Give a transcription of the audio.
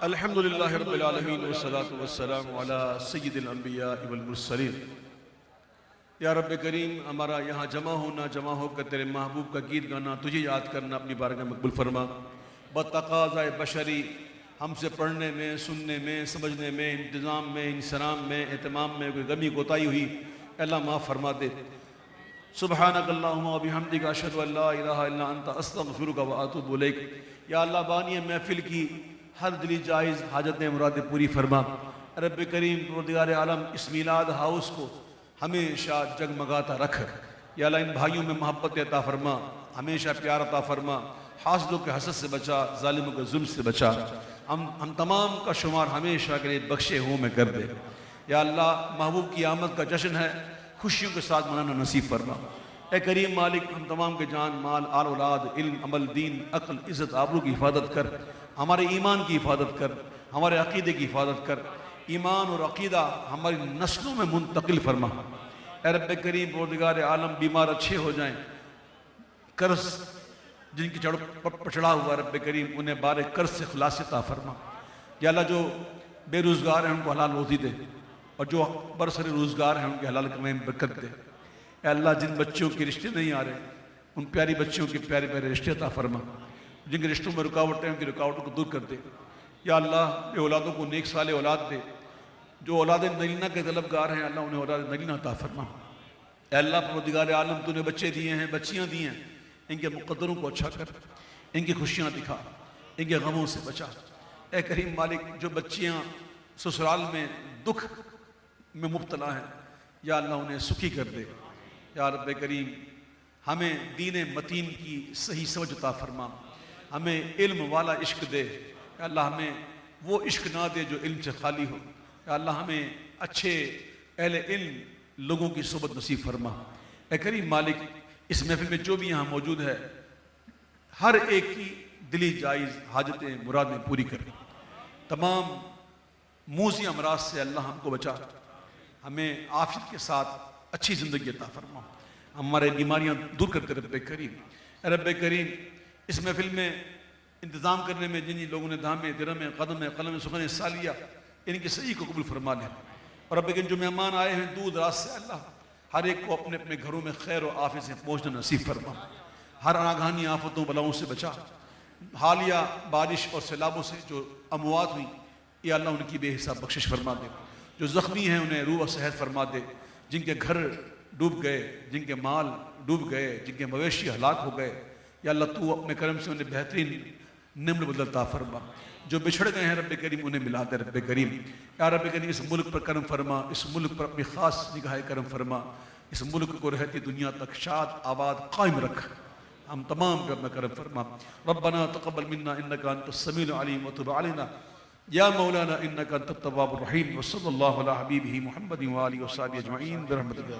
अल्हम्दुलिल्लाहि रब्बिल आलमीन वस्सलातु वस्सलामु अला सय्यिदिल अंबिया वल मुरसलीन। या रब्बे करीम, हमारा यहाँ जमा होकर तेरे महबूब का गीत गाना, तुझे याद करना अपनी बारगाह में मकबूल फरमा। बतक़ाज़ाए बशरी हमसे पढ़ने में, सुनने में, समझने में, इंतज़ाम में, इंसराम में, एहतमाम में कोई गमी कोताही हुई, अल्लाह माफ़ फरमा दे। सुब्हानक अल्लाहुम्मा व बिहम्दिका अशहदु अन ला इलाहा इल्ला अंता अस्तग़फिरुका व अतूबु इलैक। या अल्लाह, बानी महफिल की हर दिली जायज़ हाजतें मुरादें पूरी फरमा। रब्बे करीम, परवरदिगार आलम, इस मीलाद हाउस को हमेशा जगमगाता रख। या अल्लाह, इन भाइयों में मोहब्बत अता फरमा, हमेशा प्यार अता फरमा, हासदों के हसद से बचा, जालिमों के जुल्म से बचा। हम तमाम का शुमार हमेशा के लिए बख्शे हुओं में कर दे। या अल्लाह, महबूब की आमद का जश्न है, खुशियों के साथ मनाना नसीब फरमा। ए करीम मालिक, हम तमाम के जान माल आल औलाद, इल्म अमल दीन अक्ल इज़्ज़त आबरू की हिफाजत कर, हमारे ईमान की हिफाजत कर, हमारे अक़ीदे की हिफाजत कर। ईमान और अक़ीदा हमारी नस्लों में मुंतकिल फरमा। ए रब्बे करीम, परवरदिगार आलम, बीमार अच्छे हो जाएं, कर्ज जिनकी चढ़ा हुआ रब्बे करीम उन्हें बारे कर्ज से खुलासे अता फरमा। या अल्लाह, जो बेरोज़गार हैं उनको हलाल रोज़ी दे, और जो बरसर रोज़गार हैं उनके हलाल कमाई में बरकत दे। ए अल्लाह, जिन बच्चों के रिश्ते नहीं आ रहे, उन प्यारी बच्चियों के प्यारे प्यारे रिश्ते अता फरमा। जिनके रिश्तों में रुकावटें हैं, उनकी रुकावटों को दूर कर दे। या अल्लाह, ये औलादों को नेक साले औलाद दे। जो औलाद नगीना के तलबगार हैं, अल्लाह उन्हें औलाद नगीना अता फरमा। ए अल्लाह, परवरदिगार आलम, तूने बच्चे दिए हैं, बच्चियाँ दी हैं, इनके मुक़द्दरों को अच्छा कर, इनकी खुशियाँ दिखा, इनके गमों से बचा। ए करीम मालिक, जो बच्चियाँ ससुराल में दुख में मुब्तला हैं, या अल्लाह उन्हें सुखी कर दे। या रब्बे करीम, हमें दीन मतीन की सही समझ अता फरमा, हमें इल्म वाला इश्क दे। या अल्लाह, हमें वो इश्क ना दे जो इल्म से खाली हो। या अल्लाह, हमें अच्छे अहले इल्म लोगों की सोबत नसीब फरमा। ए करीम मालिक, इस महफिल में जो भी यहाँ मौजूद है, हर एक की दिली जायज़ हाजतें मुरादें पूरी कर। तमाम मूज़ी अमराज से अल्लाह हमको बचा, हमें आफियत के साथ अच्छी ज़िंदगी अता फरमा, हमारे बीमारियाँ दूर करते रब्बे करीम। रब्बे करीम, इस महफिल में इंतज़ाम करने में जिन लोगों ने दामे दिरम कदम कलम सुखन हिस्सा लिया, इनकी सही को कबूल फरमा लें। और रब्बे करीम, जो मेहमान आए हैं दूर दराज से, अल्लाह हर एक को अपने अपने घरों में खैर और आफियत से पहुँचना नसीब फरमा। हर अनागानी आफतों बलाओं से बचा। हालिया बारिश और सैलाबों से जो अमवात हुई, या अल्लाह उनकी बेहिसाब बख्शिश फरमा दे। जो ज़ख्मी हैं उन्हें रूह और सेहत फरमा दे। जिनके घर डूब गए, जिनके माल डूब गए, जिनके मवेशी हलाक हो गए, या अल्लाह तू अपने करम से उन्हें बेहतरीन निम्न बदलता फरमा। जो बिछड़ गए हैं रब्बे करीम उन्हें मिला दे रब्बे करीम। या रब्बे करीम, इस मुल्क पर करम फरमा, इस मुल्क पर अपनी ख़ास निगाह करम फरमा। इस मुल्क को रहती दुनिया तक शाद आबाद कायम रख। हम तमाम पे अपना करम फरमा। रब्बना तक़ब्बल मिन्ना इन्नका अंतस समीउल अलीम व तुब अलैना या मौलाना इन्नका अंतत तव्वाबुर रहीम। व सल्लल्लाहु अला हबीबिही मुहम्मदिन व आलिहि व सहबिही अजमईन बिरहमतिका।